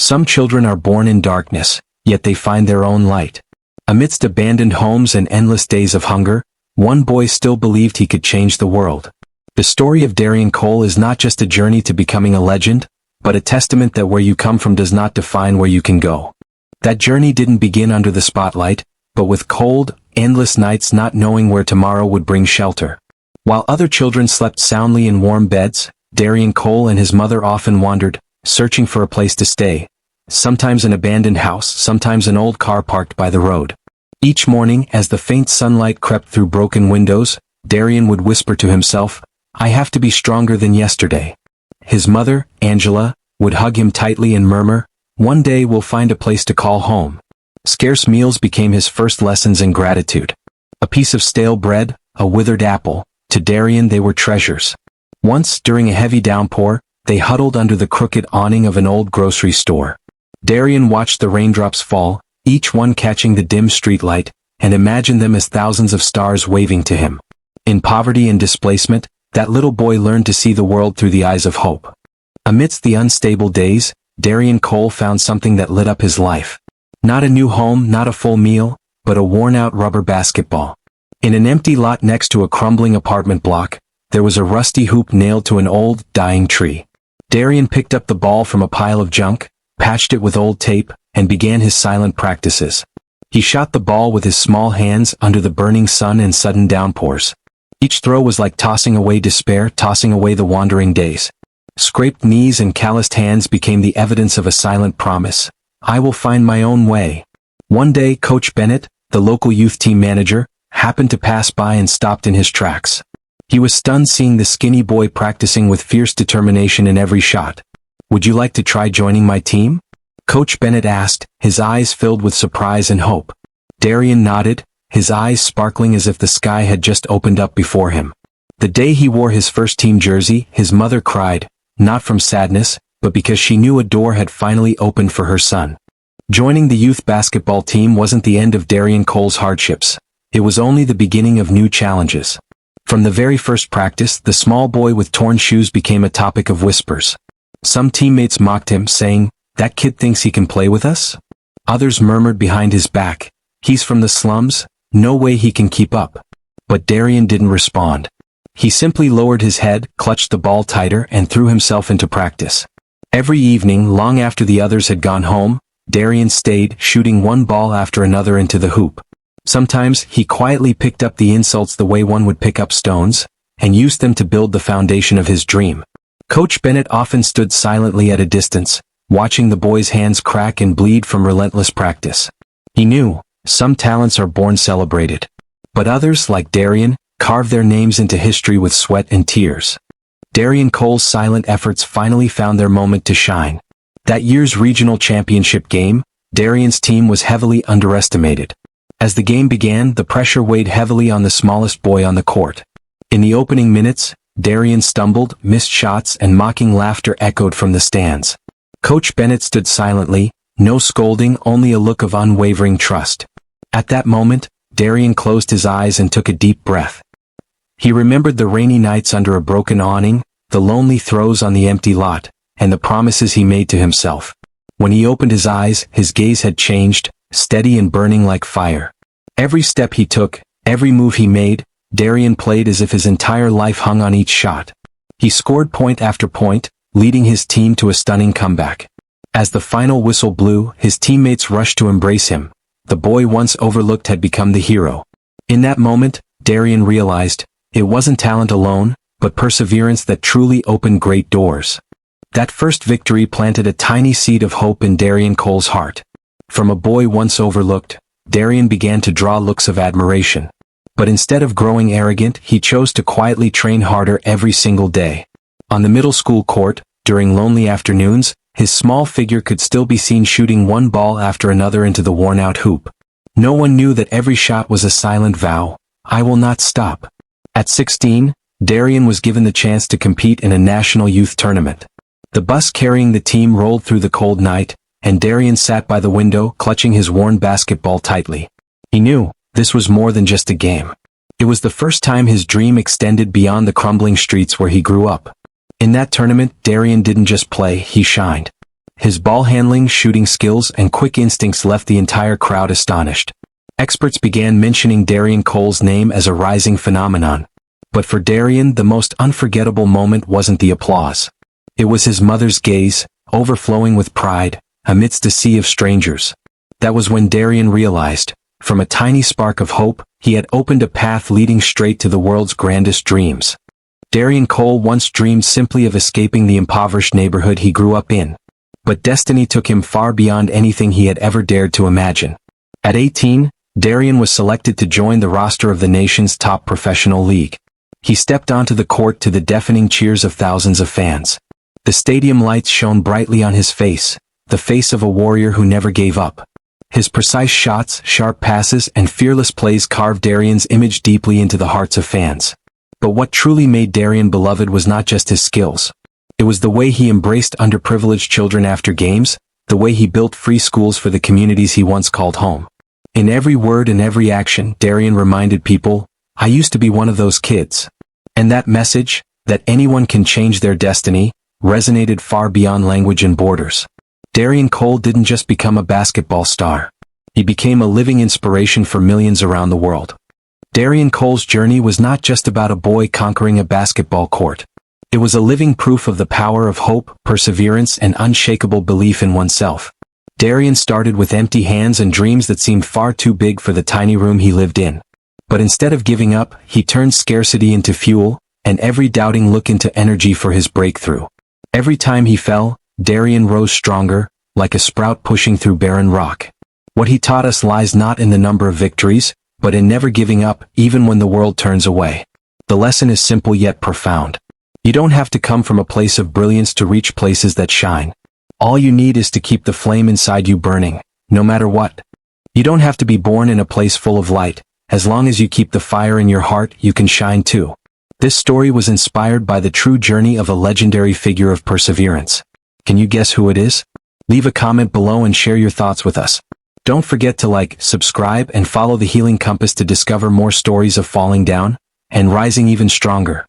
Some children are born in darkness, yet they find their own light. Amidst abandoned homes and endless days of hunger, one boy still believed he could change the world. The story of Darian Cole is not just a journey to becoming a legend, but a testament that where you come from does not define where you can go. That journey didn't begin under the spotlight, but with cold, endless nights not knowing where tomorrow would bring shelter. While other children slept soundly in warm beds, Darian Cole and his mother often wandered, searching for a place to stay. Sometimes an abandoned house, sometimes an old car parked by the road. Each morning, as the faint sunlight crept through broken windows, Darian would whisper to himself, "I have to be stronger than yesterday." His mother, Angela, would hug him tightly and murmur, "One day we'll find a place to call home." Scarce meals became his first lessons in gratitude. A piece of stale bread, a withered apple, to Darian they were treasures. Once, during a heavy downpour, they huddled under the crooked awning of an old grocery store. Darian watched the raindrops fall, each one catching the dim streetlight, and imagined them as thousands of stars waving to him. In poverty and displacement, that little boy learned to see the world through the eyes of hope. Amidst the unstable days, Darian Cole found something that lit up his life. Not a new home, not a full meal, but a worn-out rubber basketball. In an empty lot next to a crumbling apartment block, there was a rusty hoop nailed to an old, dying tree. Darian picked up the ball from a pile of junk, patched it with old tape, and began his silent practices. He shot the ball with his small hands under the burning sun and sudden downpours. Each throw was like tossing away despair, tossing away the wandering days. Scraped knees and calloused hands became the evidence of a silent promise. "I will find my own way." One day, Coach Bennett, the local youth team manager, happened to pass by and stopped in his tracks. He was stunned seeing the skinny boy practicing with fierce determination in every shot. "Would you like to try joining my team?" Coach Bennett asked, his eyes filled with surprise and hope. Darian nodded, his eyes sparkling as if the sky had just opened up before him. The day he wore his first team jersey, his mother cried, not from sadness, but because she knew a door had finally opened for her son. Joining the youth basketball team wasn't the end of Darian Cole's hardships. It was only the beginning of new challenges. From the very first practice, the small boy with torn shoes became a topic of whispers. Some teammates mocked him, saying, "That kid thinks he can play with us?" Others murmured behind his back, "He's from the slums, no way he can keep up." But Darian didn't respond. He simply lowered his head, clutched the ball tighter, and threw himself into practice. Every evening, long after the others had gone home, Darian stayed, shooting one ball after another into the hoop. Sometimes, he quietly picked up the insults the way one would pick up stones, and used them to build the foundation of his dream. Coach Bennett often stood silently at a distance, watching the boy's hands crack and bleed from relentless practice. He knew, some talents are born celebrated. But others, like Darian, carve their names into history with sweat and tears. Darian Cole's silent efforts finally found their moment to shine. That year's regional championship game, Darian's team was heavily underestimated. As the game began, the pressure weighed heavily on the smallest boy on the court. In the opening minutes, Darian stumbled, missed shots, and mocking laughter echoed from the stands. Coach Bennett stood silently, no scolding, only a look of unwavering trust. At that moment, Darian closed his eyes and took a deep breath. He remembered the rainy nights under a broken awning, the lonely throws on the empty lot, and the promises he made to himself. When he opened his eyes, his gaze had changed, steady and burning like fire. Every step he took, every move he made, Darian played as if his entire life hung on each shot. He scored point after point, leading his team to a stunning comeback. As the final whistle blew, his teammates rushed to embrace him. The boy once overlooked had become the hero. In that moment, Darian realized, it wasn't talent alone, but perseverance that truly opened great doors. That first victory planted a tiny seed of hope in Darian Cole's heart. From a boy once overlooked, Darian began to draw looks of admiration. But instead of growing arrogant, he chose to quietly train harder every single day. On the middle school court, during lonely afternoons, his small figure could still be seen shooting one ball after another into the worn-out hoop. No one knew that every shot was a silent vow, "I will not stop." At 16, Darian was given the chance to compete in a national youth tournament. The bus carrying the team rolled through the cold night, and Darian sat by the window, clutching his worn basketball tightly. He knew, this was more than just a game. It was the first time his dream extended beyond the crumbling streets where he grew up. In that tournament, Darian didn't just play, he shined. His ball handling, shooting skills, and quick instincts left the entire crowd astonished. Experts began mentioning Darian Cole's name as a rising phenomenon. But for Darian, the most unforgettable moment wasn't the applause. It was his mother's gaze, overflowing with pride, amidst a sea of strangers. That was when Darian realized, from a tiny spark of hope, he had opened a path leading straight to the world's grandest dreams. Darian Cole once dreamed simply of escaping the impoverished neighborhood he grew up in. But destiny took him far beyond anything he had ever dared to imagine. At 18, Darian was selected to join the roster of the nation's top professional league. He stepped onto the court to the deafening cheers of thousands of fans. The stadium lights shone brightly on his face, the face of a warrior who never gave up. His precise shots, sharp passes, and fearless plays carved Darian's image deeply into the hearts of fans. But what truly made Darian beloved was not just his skills. It was the way he embraced underprivileged children after games, the way he built free schools for the communities he once called home. In every word and every action, Darian reminded people, "I used to be one of those kids." And that message, that anyone can change their destiny, resonated far beyond language and borders. Darian Cole didn't just become a basketball star. He became a living inspiration for millions around the world. Darian Cole's journey was not just about a boy conquering a basketball court. It was a living proof of the power of hope, perseverance, and unshakable belief in oneself. Darian started with empty hands and dreams that seemed far too big for the tiny room he lived in. But instead of giving up, he turned scarcity into fuel, and every doubting look into energy for his breakthrough. Every time he fell, Darian rose stronger, like a sprout pushing through barren rock. What he taught us lies not in the number of victories, but in never giving up, even when the world turns away. The lesson is simple yet profound. You don't have to come from a place of brilliance to reach places that shine. All you need is to keep the flame inside you burning, no matter what. You don't have to be born in a place full of light. As long as you keep the fire in your heart, you can shine too. This story was inspired by the true journey of a legendary figure of perseverance. Can you guess who it is? Leave a comment below and share your thoughts with us. Don't forget to like, subscribe, and follow the Healing Compass to discover more stories of falling down and rising even stronger.